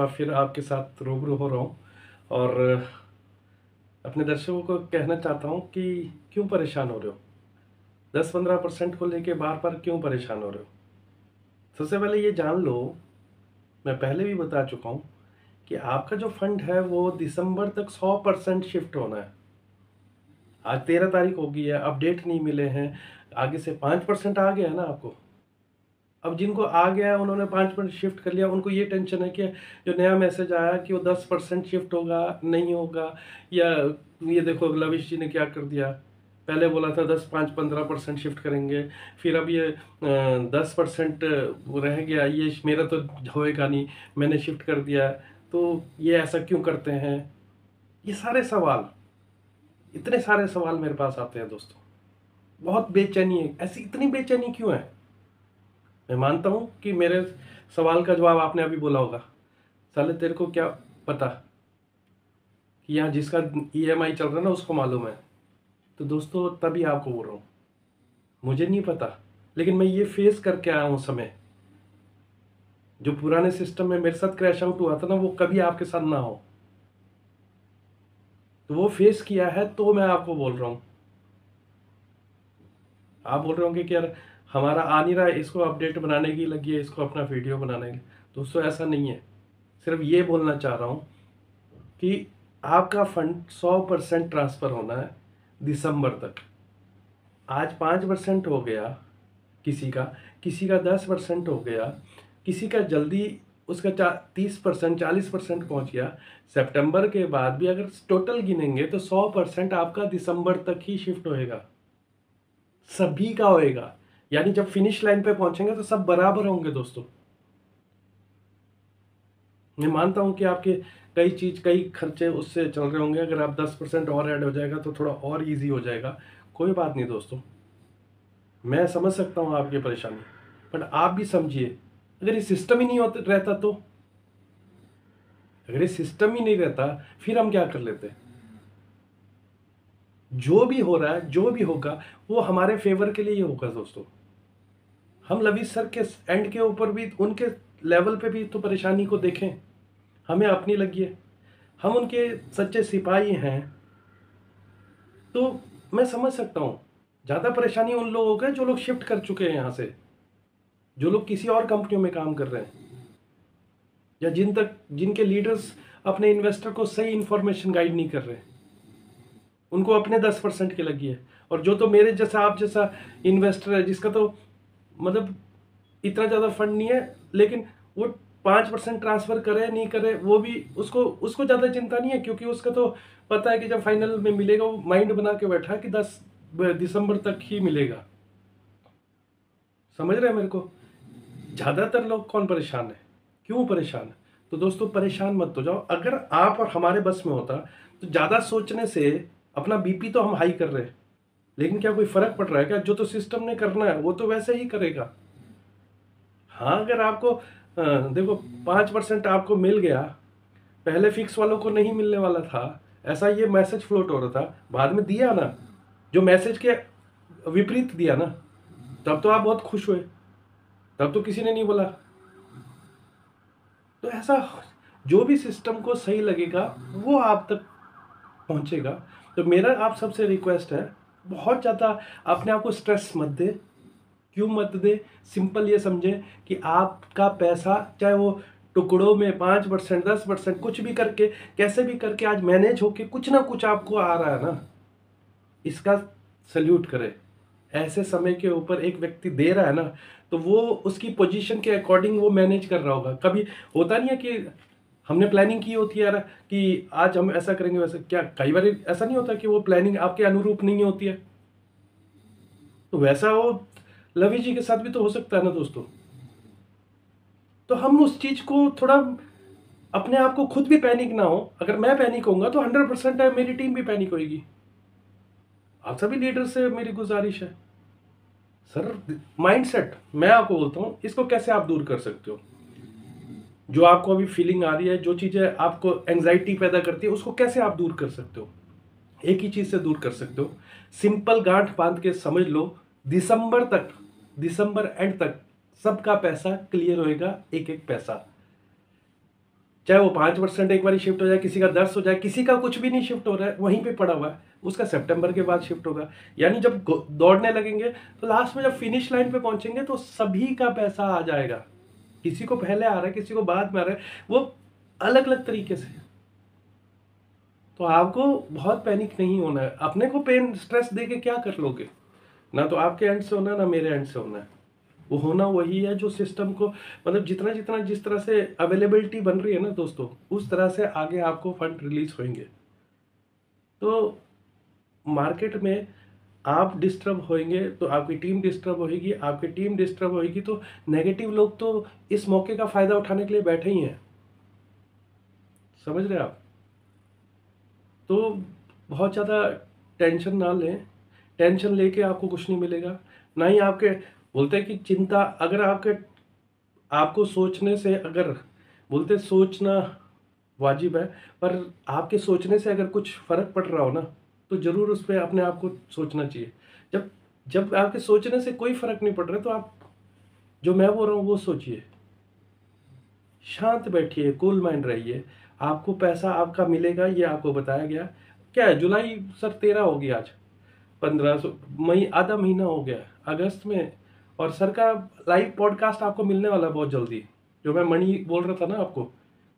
बार फिर आपके साथ रूबरू हो रहा हूँ और अपने दर्शकों को कहना चाहता हूँ कि क्यों परेशान हो रहे हो। 10-15% को लेके बार बार क्यों परेशान हो रहे हो। सबसे पहले ये जान लो, मैं पहले भी बता चुका हूँ कि आपका जो फंड है वो दिसंबर तक 100% शिफ्ट होना है। आज 13 तारीख हो गई है, अपडेट नहीं मिले हैं। आगे से 5% आ गया है ना आपको। अब जिनको आ गया है उन्होंने 5% शिफ्ट कर लिया, उनको ये टेंशन है कि जो नया मैसेज आया कि वो 10% शिफ्ट होगा नहीं होगा। या ये देखो लविश जी ने क्या कर दिया, पहले बोला था 10, 5, 15% शिफ्ट करेंगे, फिर अब ये 10% रह गया, ये मेरा तो होएगा नहीं, मैंने शिफ्ट कर दिया। तो ये ऐसा क्यों करते हैं। ये सारे सवाल, इतने सारे सवाल मेरे पास आते हैं दोस्तों। बहुत बेचैनी है, ऐसी इतनी बेचैनी क्यों है। मैं मानता हूं कि मेरे सवाल का जवाब आपने अभी बोला होगा, साले तेरे को क्या पता कि यहाँ जिसका ईएमआई चल रहा है ना उसको मालूम है। तो दोस्तों तभी आपको बोल रहा हूँ, मुझे नहीं पता, लेकिन मैं ये फेस करके आया हूँ समय। जो पुराने सिस्टम में मेरे साथ क्रैश आउट हुआ था ना, वो कभी आपके साथ ना हो। तो वो फेस किया है तो मैं आपको बोल रहा हूँ। आप बोल रहे होंगे कि यार हमारा आ नहीं रहा है, इसको अपडेट बनाने की लगी है, इसको अपना वीडियो बनाने की। दोस्तों ऐसा नहीं है, सिर्फ ये बोलना चाह रहा हूँ कि आपका फंड 100% ट्रांसफर होना है दिसंबर तक। आज 5% हो गया किसी का 10% हो गया, किसी का जल्दी उसका 30%, 40% पहुंच गया। सितंबर के बाद भी अगर टोटल गिनेंगे तो 100% आपका दिसंबर तक ही शिफ्ट होएगा, सभी का होएगा। यानी जब फिनिश लाइन पे पहुंचेंगे तो सब बराबर होंगे दोस्तों। मैं मानता हूं कि आपके कई खर्चे उससे चल रहे होंगे, अगर आप 10% और ऐड हो जाएगा तो थोड़ा और इजी हो जाएगा। कोई बात नहीं दोस्तों, मैं समझ सकता हूं आपकी परेशानी, बट आप भी समझिए, अगर ये सिस्टम ही नहीं होता रहता तो, अगर ये सिस्टम ही नहीं रहता फिर हम क्या कर लेते। जो भी हो रहा है जो भी होगा वो हमारे फेवर के लिए ही होगा दोस्तों। हम लवी सर के एंड के ऊपर भी, उनके लेवल पे भी तो परेशानी को देखें, हमें अपनी लगी है। हम उनके सच्चे सिपाही हैं, तो मैं समझ सकता हूं। ज्यादा परेशानी उन लोगों को है जो लोग शिफ्ट कर चुके हैं यहां से, जो लोग किसी और कंपनियों में काम कर रहे हैं, या जिनके लीडर्स अपने इन्वेस्टर को सही इंफॉर्मेशन गाइड नहीं कर रहे, उनको अपने 10% की लगी है। और जो तो मेरे जैसा आप जैसा इन्वेस्टर है, जिसका तो मतलब इतना ज्यादा फंड नहीं है, लेकिन वो 5% ट्रांसफर करे नहीं करे वो भी उसको उसको ज्यादा चिंता नहीं है, क्योंकि उसका तो पता है कि जब फाइनल में मिलेगा वो माइंड बना के बैठा कि 10 दिसंबर तक ही मिलेगा। समझ रहे हैं मेरे को। ज्यादातर लोग कौन परेशान है, क्यों परेशान है। तो दोस्तों परेशान मत हो जाओ। अगर आप और हमारे बस में होता तो ज्यादा सोचने से, अपना बीपी तो हम हाई कर रहे हैं, लेकिन क्या कोई फर्क पड़ रहा है क्या। जो तो सिस्टम ने करना है वो तो वैसे ही करेगा। हाँ अगर आपको देखो 5% आपको मिल गया, पहले फिक्स वालों को नहीं मिलने वाला था, ऐसा ये मैसेज फ्लोट हो रहा था, बाद में दिया ना, जो मैसेज के विपरीत दिया ना, तब तो आप बहुत खुश हुए, तब तो किसी ने नहीं बोला। तो ऐसा जो भी सिस्टम को सही लगेगा वो आप तक पहुंचेगा। तो मेरा आप सबसे रिक्वेस्ट है, बहुत ज़्यादा अपने आप को स्ट्रेस मत दे। क्यों मत दे, सिंपल ये समझे कि आपका पैसा चाहे वो टुकड़ों में 5%, 10%, कुछ भी करके, कैसे भी करके आज मैनेज होके कुछ ना कुछ आपको आ रहा है ना, इसका सल्यूट करे। ऐसे समय के ऊपर एक व्यक्ति दे रहा है ना, तो वो उसकी पोजीशन के अकॉर्डिंग वो मैनेज कर रहा होगा। कभी होता नहीं है कि हमने प्लानिंग की होती है यार कि आज हम ऐसा करेंगे वैसा, क्या कई बार ऐसा नहीं होता कि वो प्लानिंग आपके अनुरूप नहीं होती है। तो वैसा वो लवी जी के साथ भी तो हो सकता है ना दोस्तों। तो हम उस चीज को थोड़ा, अपने आप को खुद भी पैनिक ना हो। अगर मैं पैनिक होऊंगा तो 100% है मेरी टीम भी पैनिक होगी। आप सभी लीडर से मेरी गुजारिश है, सर माइंडसेट मैं आपको बोलता हूं, इसको कैसे आप दूर कर सकते हो। जो आपको अभी फीलिंग आ रही है, जो चीजें आपको एंजाइटी पैदा करती है, उसको कैसे आप दूर कर सकते हो। एक ही चीज से दूर कर सकते हो, सिंपल गांठ बांध के समझ लो, दिसंबर तक, दिसंबर एंड तक सबका पैसा क्लियर होएगा, एक एक पैसा। चाहे वो 5% एक बार शिफ्ट हो जाए, किसी का 10 हो जाए, किसी का कुछ भी नहीं शिफ्ट हो रहा है, वहीं पे पड़ा हुआ है, उसका सितंबर के बाद शिफ्ट होगा। यानी जब दौड़ने लगेंगे तो लास्ट में जब फिनिश लाइन पे पहुंचेंगे तो सभी का पैसा आ जाएगा। किसी को पहले आ रहा है, किसी को बाद में आ रहा है, वो अलग अलग तरीके से। तो आपको बहुत पैनिक नहीं होना है। अपने को पेन स्ट्रेस दे के क्या कर लोगे? ना तो आपके एंड से होना है, ना मेरे एंड से होना है। वो होना वही है जो सिस्टम को, मतलब जितना जितना जिस तरह से अवेलेबिलिटी बन रही है ना दोस्तों, उस तरह से आगे आपको फंड रिलीज होंगे। तो मार्केट में आप डिस्टर्ब होंगे तो आपकी टीम डिस्टर्ब होगी, आपकी टीम डिस्टर्ब होगी तो नेगेटिव लोग तो इस मौके का फायदा उठाने के लिए बैठे ही हैं। समझ रहे आप? तो बहुत ज़्यादा टेंशन ना लें। टेंशन लेके आपको कुछ नहीं मिलेगा। ना ही आपके, बोलते हैं कि चिंता, अगर आपको सोचने से, अगर बोलते सोचना वाजिब है, पर आपके सोचने से अगर कुछ फर्क पड़ रहा हो ना, तो जरूर उस पर अपने आप को सोचना चाहिए। जब जब आपके सोचने से कोई फर्क नहीं पड़ रहा तो आप, जो मैं बोल रहा हूँ वो सोचिए। शांत बैठिए, कूल माइंड रहिए। आपको पैसा आपका मिलेगा, ये आपको बताया गया। क्या है, जुलाई सर 13 होगी आज, 15 मई, आधा महीना हो गया अगस्त में। और सर का लाइव पॉडकास्ट आपको मिलने वाला है बहुत जल्दी। जो मैं मणि बोल रहा था ना आपको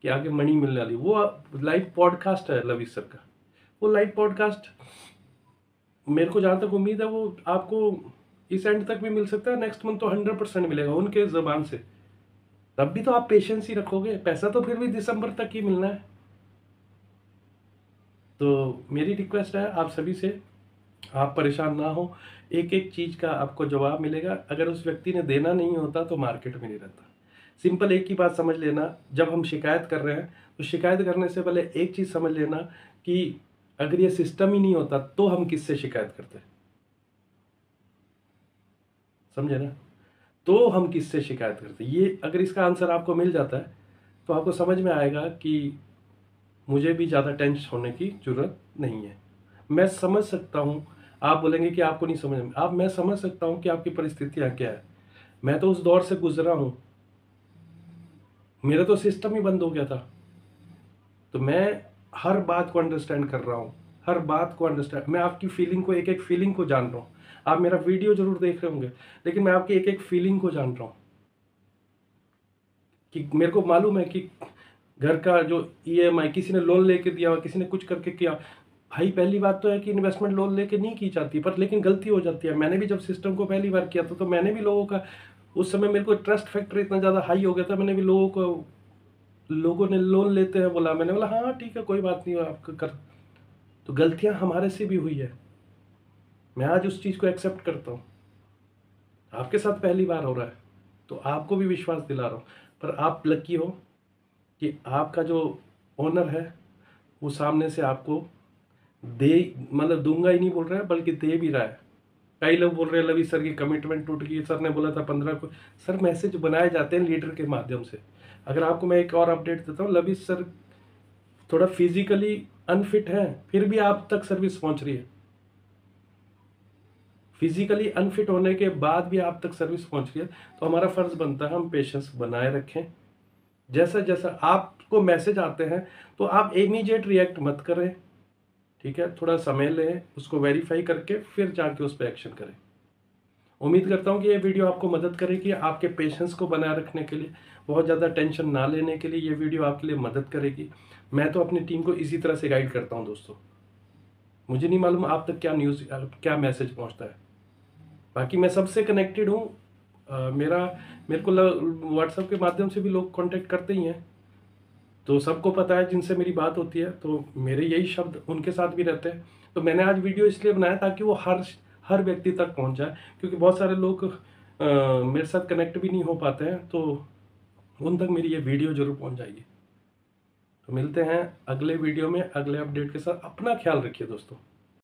कि आगे मणि मिलने वाली, वो लाइव पॉडकास्ट है लवी सर का। वो लाइव पॉडकास्ट मेरे को जहाँ तक उम्मीद है वो आपको इस एंड तक भी मिल सकता है, नेक्स्ट मंथ तो 100% मिलेगा उनके जबान से। तब भी तो आप पेशेंस ही रखोगे, पैसा तो फिर भी दिसंबर तक ही मिलना है। तो मेरी रिक्वेस्ट है आप सभी से, आप परेशान ना हो। एक एक चीज का आपको जवाब मिलेगा। अगर उस व्यक्ति ने देना नहीं होता तो मार्केट में नहीं रहता। सिंपल एक ही बात समझ लेना, जब हम शिकायत कर रहे हैं तो शिकायत करने से पहले एक चीज समझ लेना कि अगर ये सिस्टम ही नहीं होता तो हम किससे शिकायत करते? समझे ना? तो हम किससे शिकायत करते? ये अगर इसका आंसर आपको मिल जाता है तो आपको समझ में आएगा कि मुझे भी ज़्यादा टेंशन होने की जरूरत नहीं है। मैं समझ सकता हूँ, आप बोलेंगे कि आपको नहीं समझ में, आप, मैं समझ सकता हूँ कि आपकी परिस्थितियाँ क्या है। मैं तो उस दौर से गुजरा हूँ, मेरा तो सिस्टम ही बंद हो गया था। तो मैं हर बात को अंडरस्टैंड कर रहा हूँ, हर बात को अंडरस्टैंड, मैं आपकी फीलिंग को, एक एक फीलिंग को जान रहा हूँ। आप मेरा वीडियो जरूर देख रहे होंगे, लेकिन मैं आपकी एक एक फीलिंग को जान रहा हूँ। कि मेरे को मालूम है कि घर का जो ईएमआई, किसी ने लोन लेके दिया, किसी ने कुछ करके किया। भाई पहली बात तो है कि इन्वेस्टमेंट लोन लेके नहीं की जाती, पर लेकिन गलती हो जाती है। मैंने भी जब सिस्टम को पहली बार किया था तो मैंने भी लोगों का, उस समय मेरे को ट्रस्ट फैक्टर इतना ज़्यादा हाई हो गया था, मैंने भी लोगों ने लोन लेते हैं बोला, मैंने बोला हाँ ठीक है कोई बात नहीं आपका कर। तो गलतियां हमारे से भी हुई है, मैं आज उस चीज़ को एक्सेप्ट करता हूँ। आपके साथ पहली बार हो रहा है तो आपको भी विश्वास दिला रहा हूँ। पर आप लकी हो कि आपका जो ओनर है वो सामने से आपको दे, मतलब दूंगा ही नहीं बोल रहा है बल्कि दे भी रहा है। कई लोग बोल रहे हैं लवी सर की कमिटमेंट टूट गई, सर ने बोला था 15 को। सर मैसेज बनाए जाते हैं लीडर के माध्यम से। अगर आपको मैं एक और अपडेट देता हूँ, लवी सर थोड़ा फिजिकली अनफिट है, फिर भी आप तक सर्विस पहुंच रही है। फिजिकली अनफिट होने के बाद भी आप तक सर्विस पहुंच रही है, तो हमारा फर्ज बनता है हम पेशेंस बनाए रखें। जैसा जैसा आपको मैसेज आते हैं तो आप इमीडिएट रिएक्ट मत करें, ठीक है? थोड़ा समय लें, उसको वेरीफाई करके फिर जाके उस पर एक्शन करें। उम्मीद करता हूँ कि ये वीडियो आपको मदद करेगी, आपके पेशेंस को बनाए रखने के लिए, बहुत ज़्यादा टेंशन ना लेने के लिए ये वीडियो आपके लिए मदद करेगी। मैं तो अपनी टीम को इसी तरह से गाइड करता हूँ दोस्तों। मुझे नहीं मालूम आप तक क्या न्यूज़, क्या मैसेज पहुँचता है। बाकी मैं सबसे कनेक्टेड हूँ। मेरे को व्हाट्सएप के माध्यम से भी लोग कांटेक्ट करते ही हैं, तो सबको पता है जिनसे मेरी बात होती है, तो मेरे यही शब्द उनके साथ भी रहते हैं। तो मैंने आज वीडियो इसलिए बनाया ताकि वो हर व्यक्ति तक पहुंच जाए, क्योंकि बहुत सारे लोग मेरे साथ कनेक्ट भी नहीं हो पाते हैं, तो उन तक मेरी ये वीडियो जरूर पहुंच जाएगी। तो मिलते हैं अगले वीडियो में अगले अपडेट के साथ। अपना ख्याल रखिए दोस्तों।